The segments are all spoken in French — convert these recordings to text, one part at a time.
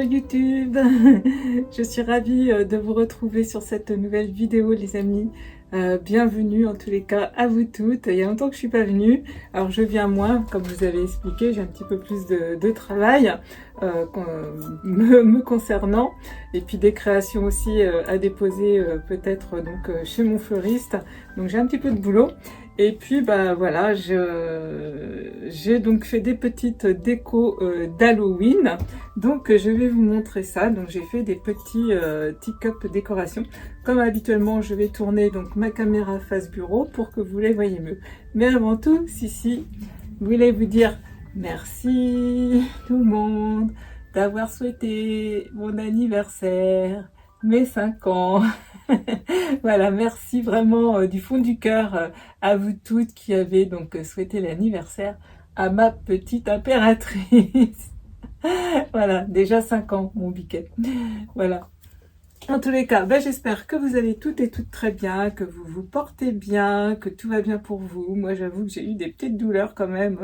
YouTube. Je suis ravie de vous retrouver sur cette nouvelle vidéo les amis. Bienvenue en tous les cas à vous toutes. Il y a longtemps que je suis pas venue, alors je viens moins, comme vous avez expliqué, j'ai un petit peu plus de travail me concernant, et puis des créations aussi à déposer peut-être donc chez mon fleuriste, donc j'ai un petit peu de boulot. Et puis bah voilà, j'ai donc fait des petites décos d'Halloween, donc je vais vous montrer ça. Donc j'ai fait des petits teacup décorations. Comme habituellement, je vais tourner donc ma caméra face bureau pour que vous les voyez mieux. Mais avant tout, je voulais vous dire merci tout le monde d'avoir souhaité mon anniversaire, mes 5 ans. Voilà, merci vraiment du fond du cœur à vous toutes qui avez donc souhaité l'anniversaire à ma petite impératrice. Voilà, déjà 5 ans mon biquet. Voilà. En tous les cas, j'espère que vous allez toutes et toutes très bien, que vous vous portez bien, que tout va bien pour vous. Moi, j'avoue que j'ai eu des petites douleurs quand même,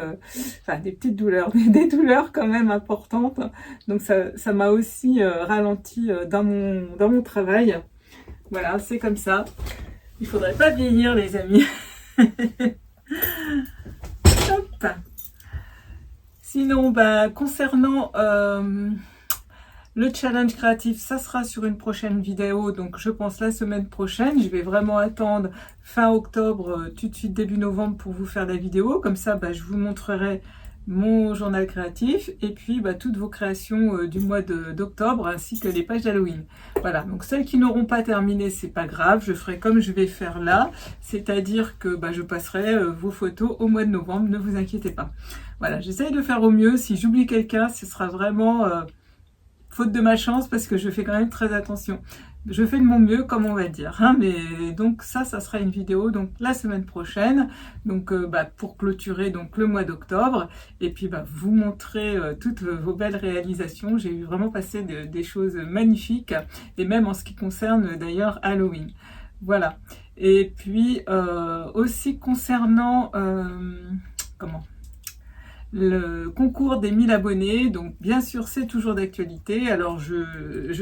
enfin des petites douleurs, mais des douleurs quand même importantes. Donc ça m'a aussi ralenti dans mon travail. Voilà, c'est comme ça. Il faudrait pas vieillir, les amis. Hop. Sinon, concernant le challenge créatif, ça sera sur une prochaine vidéo. Donc, je pense la semaine prochaine. Je vais vraiment attendre fin octobre, tout de suite début novembre pour vous faire la vidéo. Comme ça, je vous montrerai mon journal créatif et puis toutes vos créations du mois d'octobre ainsi que les pages d'Halloween. Voilà, donc celles qui n'auront pas terminé, c'est pas grave, je ferai comme je vais faire là, c'est-à-dire que je passerai vos photos au mois de novembre, ne vous inquiétez pas. Voilà, j'essaye de faire au mieux. Si j'oublie quelqu'un, ce sera vraiment faute de ma chance parce que je fais quand même très attention. Je fais de mon mieux, comme on va dire, hein, mais donc ça sera une vidéo donc la semaine prochaine, donc pour clôturer donc le mois d'octobre, et puis vous montrer toutes vos belles réalisations. J'ai vraiment passé des choses magnifiques, et même en ce qui concerne d'ailleurs Halloween. Voilà. Et puis aussi concernant le concours des 1000 abonnés, donc bien sûr c'est toujours d'actualité. Alors je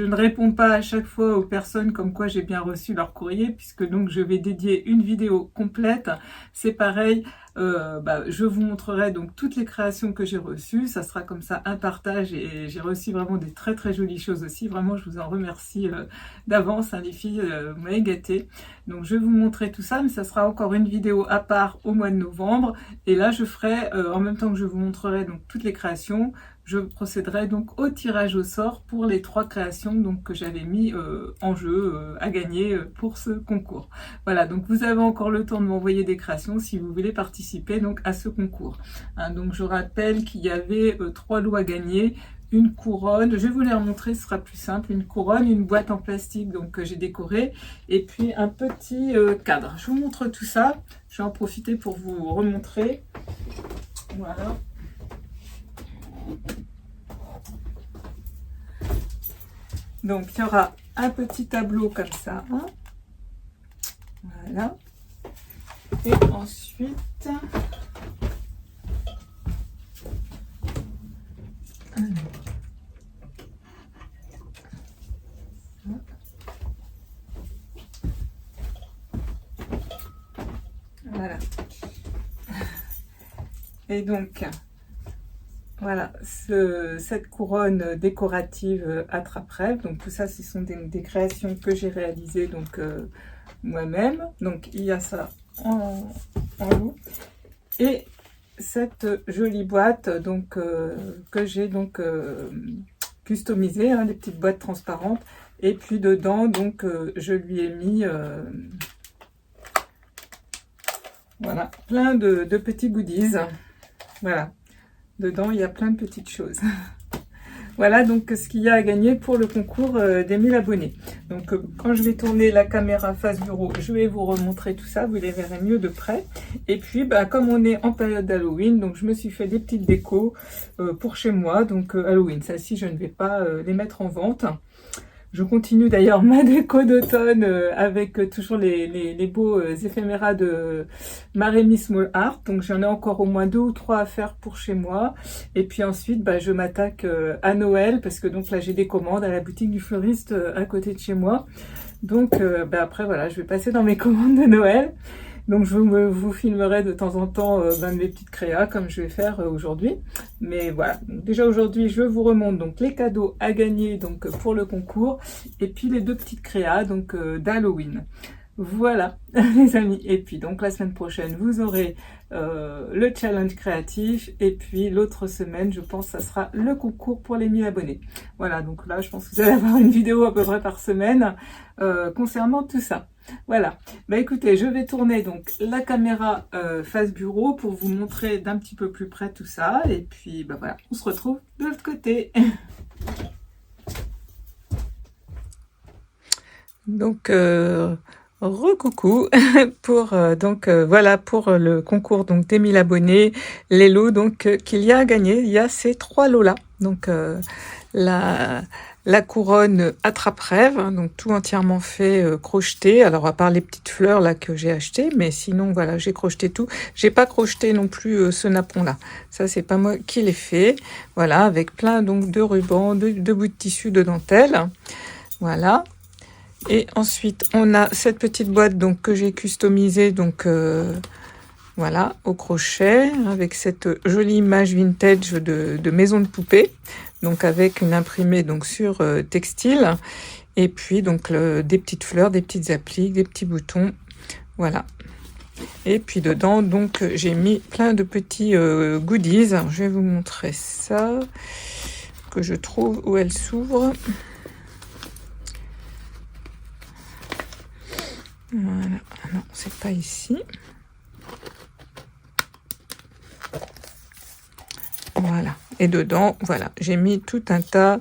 ne réponds pas à chaque fois aux personnes comme quoi j'ai bien reçu leur courrier, puisque donc je vais dédier une vidéo complète. C'est pareil, je vous montrerai donc toutes les créations que j'ai reçues. Ça sera comme ça un partage, et j'ai reçu vraiment des très très jolies choses aussi. Vraiment, je vous en remercie d'avance, hein, les filles, vous m'avez gâté. Donc je vais vous montrer tout ça, mais ça sera encore une vidéo à part au mois de novembre. Et là je ferai, en même temps que je vous montrerai donc toutes les créations, je procéderai donc au tirage au sort pour les 3 créations donc que j'avais mis en jeu à gagner pour ce concours. Voilà, donc vous avez encore le temps de m'envoyer des créations si vous voulez participer donc à ce concours. Hein, donc je rappelle qu'il y avait 3 lots à gagner. Une couronne, je vais vous les remontrer, ce sera plus simple. Une couronne, une boîte en plastique donc que j'ai décorée, et puis un petit cadre. Je vous montre tout ça. Je vais en profiter pour vous remontrer. Voilà. Donc il y aura un petit tableau comme ça. Hein. Voilà. Et ensuite, voilà. Et donc, voilà, cette couronne décorative attrape-rêve. Donc tout ça, ce sont des créations que j'ai réalisées donc moi-même. Donc il y a ça en loup. Et cette jolie boîte donc que j'ai donc customisée, hein, des petites boîtes transparentes. Et puis dedans, donc je lui ai mis voilà, plein de petits goodies. Voilà, dedans il y a plein de petites choses. Voilà donc ce qu'il y a à gagner pour le concours des 1000 abonnés. Donc quand je vais tourner la caméra face bureau, je vais vous remontrer tout ça, vous les verrez mieux de près. Et puis comme on est en période d'Halloween, donc je me suis fait des petites décos pour chez moi. Donc Halloween, celles-ci je ne vais pas les mettre en vente. Je continue d'ailleurs ma déco d'automne avec toujours les beaux éphéméras de Marémy Small Art. Donc j'en ai encore au moins 2 ou 3 à faire pour chez moi. Et puis ensuite, bah, je m'attaque à Noël parce que donc là j'ai des commandes à la boutique du fleuriste à côté de chez moi. Donc bah, après voilà, je vais passer dans mes commandes de Noël. Donc je vous filmerai de temps en temps mes petites créas comme je vais faire aujourd'hui. Mais voilà, donc, déjà aujourd'hui je vous remonte donc les cadeaux à gagner donc pour le concours et puis les 2 petites créas donc d'Halloween. Voilà les amis, et puis donc la semaine prochaine vous aurez le challenge créatif et puis l'autre semaine je pense ça sera le concours pour les 1000 abonnés. Voilà, donc là je pense que vous allez avoir une vidéo à peu près par semaine concernant tout ça. Voilà, bah écoutez, je vais tourner donc la caméra face bureau pour vous montrer d'un petit peu plus près tout ça et puis bah voilà, on se retrouve de l'autre côté. Donc recoucou pour voilà pour le concours donc des 1000 abonnés, les lots donc qu'il y a à gagner. Il y a ces 3 lots là, donc la couronne attrape-rêve, hein, donc tout entièrement fait crocheté. Alors à part les petites fleurs là que j'ai achetées, mais sinon voilà, j'ai crocheté tout. J'ai pas crocheté non plus ce napon là. Ça c'est pas moi qui l'ai fait. Voilà, avec plein donc de rubans, de bouts de tissu, de dentelle. Voilà. Et ensuite on a cette petite boîte donc que j'ai customisée donc voilà, au crochet, avec cette jolie image vintage de maison de poupée, donc avec une imprimée donc sur textile, et puis donc des petites fleurs, des petites appliques, des petits boutons, voilà. Et puis dedans donc j'ai mis plein de petits goodies. Alors, je vais vous montrer ça, que je trouve où elle s'ouvre. Voilà, ah non, c'est pas ici. Voilà, et dedans, voilà, j'ai mis tout un tas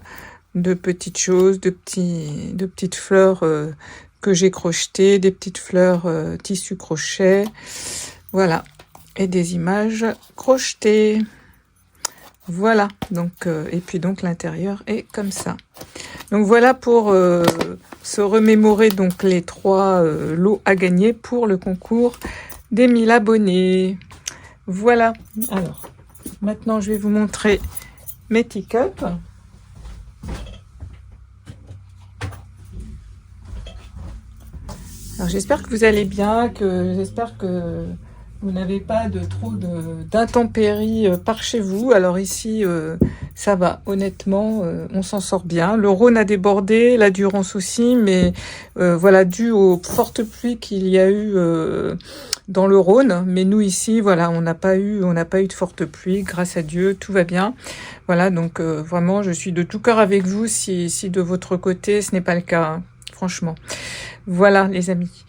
de petites choses, de petites fleurs que j'ai crochetées, des petites fleurs tissu crochet, voilà, et des images crochetées. Voilà, donc et puis donc l'intérieur est comme ça. Donc voilà pour se remémorer donc les 3 lots à gagner pour le concours des 1000 abonnés. Voilà, alors maintenant je vais vous montrer mes teacups. Alors j'espère que vous allez bien, j'espère que vous n'avez pas trop d'intempéries par chez vous. Alors ici ça va, honnêtement, on s'en sort bien. Le Rhône a débordé, la Durance aussi, mais voilà, dû aux fortes pluies qu'il y a eu dans le Rhône. Mais nous ici, voilà, on n'a pas eu de fortes pluies, grâce à Dieu, tout va bien. Voilà, donc vraiment, je suis de tout cœur avec vous si de votre côté ce n'est pas le cas, hein, franchement. Voilà les amis.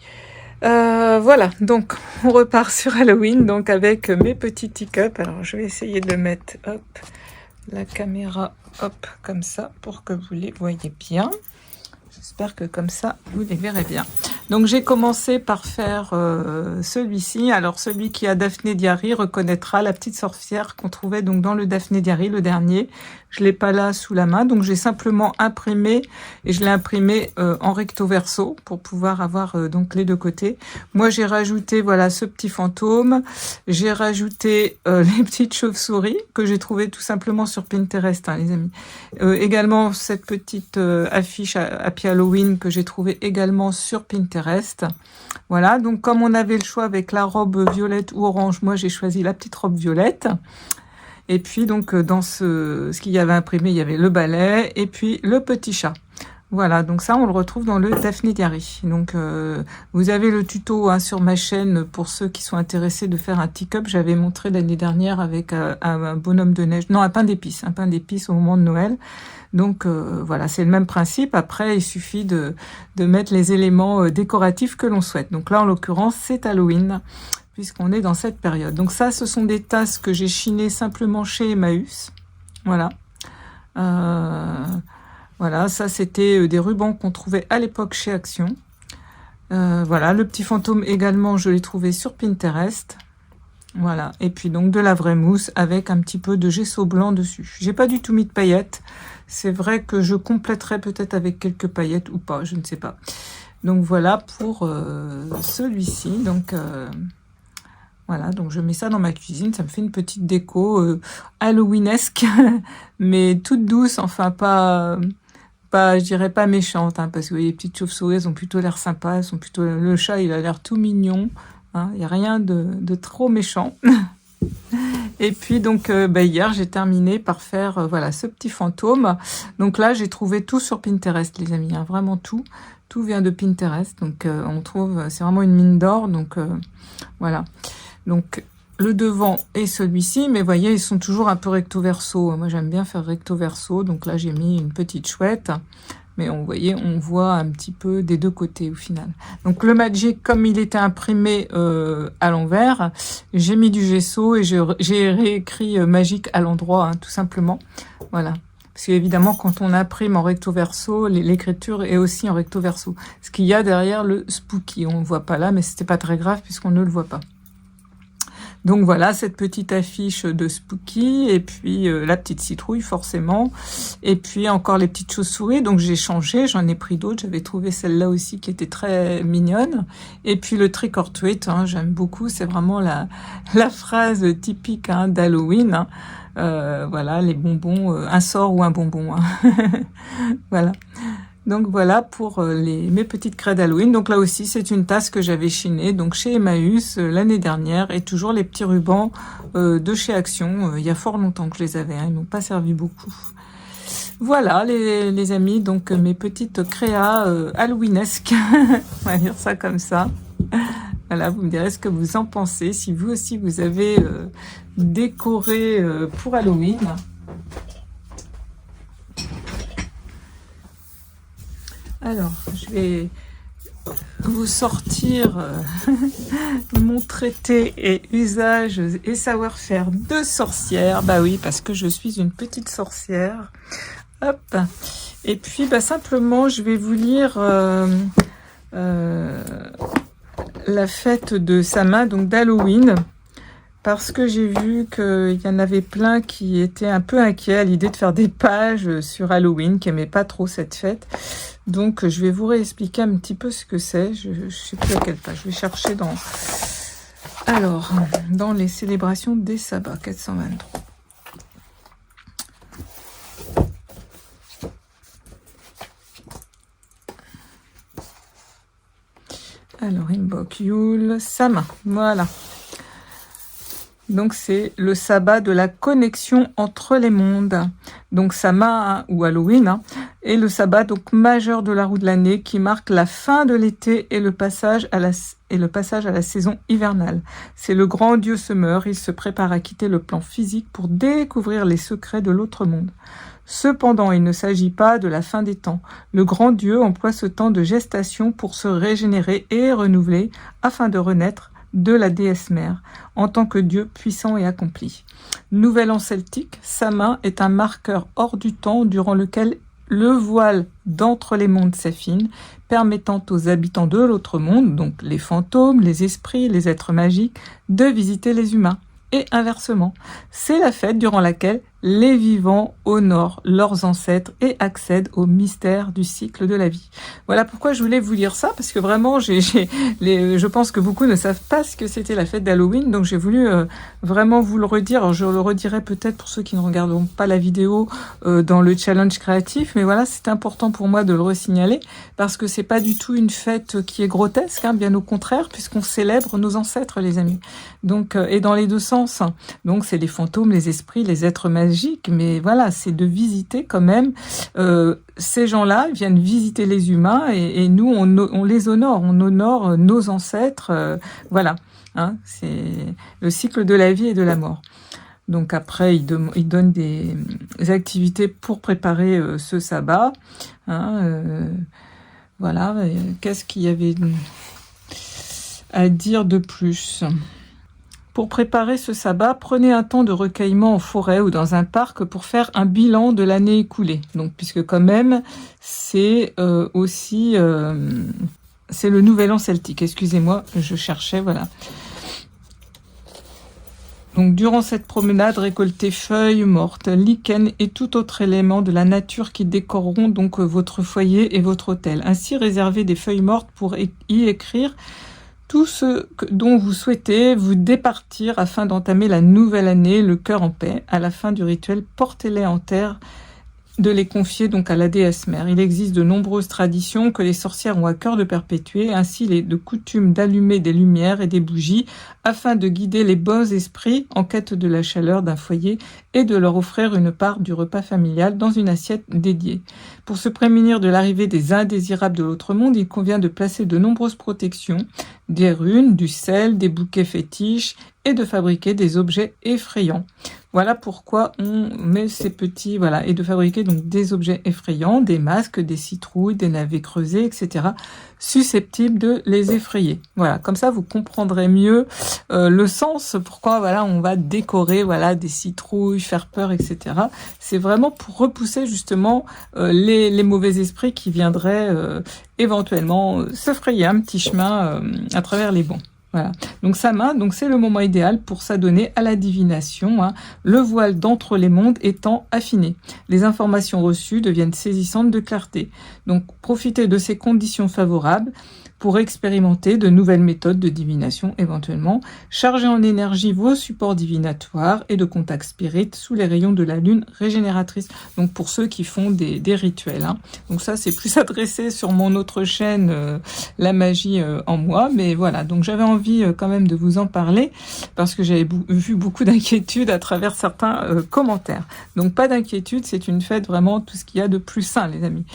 Voilà, donc on repart sur Halloween, donc avec mes petits teacups. Alors je vais essayer de mettre, hop, la caméra, hop, comme ça, pour que vous les voyez bien. J'espère que comme ça, vous les verrez bien. Donc j'ai commencé par faire celui-ci. Alors celui qui a Daphné Diary reconnaîtra la petite sorcière qu'on trouvait donc dans le Daphné Diary, le dernier. Je l'ai pas là sous la main, donc j'ai simplement imprimé et je l'ai imprimé en recto verso pour pouvoir avoir donc les 2 côtés. Moi j'ai rajouté voilà ce petit fantôme, j'ai rajouté les petites chauves-souris que j'ai trouvé tout simplement sur Pinterest, hein, les amis. Également cette petite affiche Happy Halloween que j'ai trouvé également sur Pinterest. Voilà, donc comme on avait le choix avec la robe violette ou orange, moi j'ai choisi la petite robe violette. Et puis donc dans ce qu'il y avait imprimé, il y avait le balai et puis le petit chat. Voilà, donc ça on le retrouve dans le Daphné Diary. Donc vous avez le tuto hein, sur ma chaîne pour ceux qui sont intéressés de faire un teacup. J'avais montré l'année dernière avec un bonhomme de neige, non un pain d'épices au moment de Noël. Donc voilà, c'est le même principe. Après, il suffit de mettre les éléments décoratifs que l'on souhaite. Donc là, en l'occurrence, c'est Halloween, puisqu'on est dans cette période. Donc ça, ce sont des tasses que j'ai chinées simplement chez Emmaüs. Voilà. Voilà, ça c'était des rubans qu'on trouvait à l'époque chez Action. Voilà, le petit fantôme également, je l'ai trouvé sur Pinterest. Voilà, et puis donc de la vraie mousse avec un petit peu de gesso blanc dessus. J'ai pas du tout mis de paillettes. C'est vrai que je compléterai peut-être avec quelques paillettes ou pas, je ne sais pas. Donc voilà pour celui-ci. Donc voilà, donc je mets ça dans ma cuisine. Ça me fait une petite déco halloweenesque, mais toute douce, enfin pas, je dirais pas méchante, hein, parce que les petites chauves-souris, elles ont plutôt l'air sympas. Elles sont plutôt, le chat, il a l'air tout mignon. Il n'y a rien de trop méchant. Et puis donc hier j'ai terminé par faire voilà ce petit fantôme. Donc là j'ai trouvé tout sur Pinterest les amis, hein, vraiment tout vient de Pinterest. Donc on trouve, c'est vraiment une mine d'or. Donc voilà. Donc le devant est celui-ci, mais voyez ils sont toujours un peu recto verso. Moi j'aime bien faire recto verso, donc là j'ai mis une petite chouette. Mais on voit un petit peu des deux côtés au final. Donc le Magic, comme il était imprimé à l'envers, j'ai mis du gesso et j'ai réécrit Magic à l'endroit, hein, tout simplement. Voilà. Parce qu'évidemment, quand on imprime en recto verso, l'écriture est aussi en recto verso. Ce qu'il y a derrière le spooky, on ne le voit pas là, mais c'était pas très grave puisqu'on ne le voit pas. Donc voilà, cette petite affiche de Spooky, et puis la petite citrouille forcément, et puis encore les petites chauves-souris. Donc j'ai changé, j'en ai pris d'autres, j'avais trouvé celle-là aussi qui était très mignonne. Et puis le trick or treat, hein, j'aime beaucoup, c'est vraiment la phrase typique hein, d'Halloween. Hein. Voilà, les bonbons, un sort ou un bonbon. Hein. Voilà. Donc voilà pour mes petites craies d'Halloween. Donc là aussi, c'est une tasse que j'avais chinée donc chez Emmaüs l'année dernière. Et toujours les petits rubans de chez Action. Il y a fort longtemps que je les avais. Hein, ils m'ont pas servi beaucoup. Voilà les amis, donc mes petites créas halloweenesques. On va dire ça comme ça. Voilà, vous me direz ce que vous en pensez. Si vous aussi, vous avez décoré pour Halloween. Alors, je vais vous sortir mon traité et usage et savoir-faire de sorcière. Bah oui, parce que je suis une petite sorcière. Hop. Et puis, bah, simplement, je vais vous lire la fête de Sama, donc d'Halloween. Parce que j'ai vu qu'il y en avait plein qui étaient un peu inquiets à l'idée de faire des pages sur Halloween, qui n'aimaient pas trop cette fête. Donc, je vais vous réexpliquer un petit peu ce que c'est. Je ne sais plus à quelle page. Je vais chercher dans... Alors, dans les célébrations des sabbats, 423. Alors, Imbok Yule, Sama, voilà. Donc, c'est le sabbat de la connexion entre les mondes. Donc, Sama, hein, ou Halloween, hein, est le sabbat donc majeur de la roue de l'année qui marque la fin de l'été et le passage à la saison hivernale. C'est le grand dieu semeur. Il se prépare à quitter le plan physique pour découvrir les secrets de l'autre monde. Cependant, il ne s'agit pas de la fin des temps. Le grand dieu emploie ce temps de gestation pour se régénérer et renouveler afin de renaître de la déesse mère, en tant que dieu puissant et accompli. Nouvel an celtique, Sama est un marqueur hors du temps durant lequel le voile d'entre les mondes s'affine, permettant aux habitants de l'autre monde, donc les fantômes, les esprits, les êtres magiques, de visiter les humains. Et inversement, c'est la fête durant laquelle les vivants honorent leurs ancêtres et accèdent au mystère du cycle de la vie. Voilà pourquoi je voulais vous lire ça, parce que vraiment, je pense que beaucoup ne savent pas ce que c'était la fête d'Halloween, donc j'ai voulu vraiment vous le redire. Alors, je le redirai peut-être pour ceux qui ne regarderont pas la vidéo dans le challenge créatif, mais voilà, c'est important pour moi de le resignaler, parce que c'est pas du tout une fête qui est grotesque, hein, bien au contraire, puisqu'on célèbre nos ancêtres, les amis. Donc, et dans les deux sens. Donc, c'est les fantômes, les esprits, les êtres magiques, mais voilà, c'est de visiter quand même. Ces gens-là viennent visiter les humains et nous, on les honore. On honore nos ancêtres. Voilà, hein, c'est le cycle de la vie et de la mort. Donc après, il donne des activités pour préparer ce sabbat. Hein, voilà, qu'est-ce qu'il y avait à dire de plus ? Pour préparer ce sabbat, prenez un temps de recueillement en forêt ou dans un parc pour faire un bilan de l'année écoulée. Donc, puisque quand même, c'est aussi... c'est le nouvel an celtique. Excusez-moi, je cherchais, voilà. Donc durant cette promenade, récoltez feuilles mortes, lichens et tout autre élément de la nature qui décoreront donc votre foyer et votre hôtel. Ainsi, réservez des feuilles mortes pour y écrire tout ce dont vous souhaitez vous départir afin d'entamer la nouvelle année, le cœur en paix. À la fin du rituel, portez-les en terre, de les confier donc à la déesse mère. Il existe de nombreuses traditions que les sorcières ont à cœur de perpétuer, ainsi il est de coutume d'allumer des lumières et des bougies afin de guider les bons esprits en quête de la chaleur d'un foyer et de leur offrir une part du repas familial dans une assiette dédiée. Pour se prémunir de l'arrivée des indésirables de l'autre monde, il convient de placer de nombreuses protections, des runes, du sel, des bouquets fétiches et de fabriquer des objets effrayants. Voilà pourquoi on met ces petits, voilà, et de fabriquer donc des objets effrayants, des masques, des citrouilles, des navets creusés, etc., susceptibles de les effrayer. Voilà, comme ça vous comprendrez mieux le sens, pourquoi voilà on va décorer voilà des citrouilles, faire peur, etc. C'est vraiment pour repousser justement les mauvais esprits qui viendraient éventuellement se frayer un petit chemin à travers les bons. Voilà, donc sa main, donc c'est le moment idéal pour s'adonner à la divination, hein, le voile d'entre les mondes étant affiné. Les informations reçues deviennent saisissantes de clarté. Donc profitez de ces conditions favorables pour expérimenter de nouvelles méthodes de divination éventuellement. Chargez en énergie vos supports divinatoires et de contact spirit sous les rayons de la lune régénératrice. Donc pour ceux qui font des rituels. Hein. Donc ça c'est plus adressé sur mon autre chaîne, la magie en moi. Mais voilà, donc j'avais envie quand même de vous en parler parce que j'avais vu beaucoup d'inquiétudes à travers certains commentaires. Donc pas d'inquiétude, c'est une fête vraiment tout ce qu'il y a de plus sain les amis.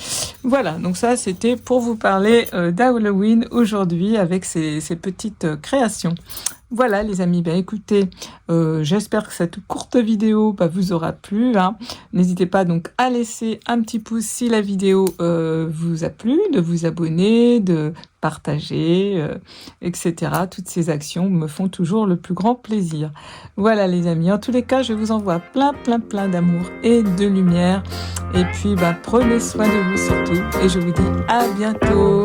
Voilà, donc ça c'était pour vous parler d'Halloween aujourd'hui avec ces petites créations. Voilà les amis, ben écoutez, j'espère que cette courte vidéo vous aura plu. Hein. N'hésitez pas donc à laisser un petit pouce si la vidéo vous a plu, de vous abonner, de partager, etc. Toutes ces actions me font toujours le plus grand plaisir. Voilà les amis, en tous les cas, je vous envoie plein d'amour et de lumière. Et puis, prenez soin de vous surtout. Et je vous dis à bientôt.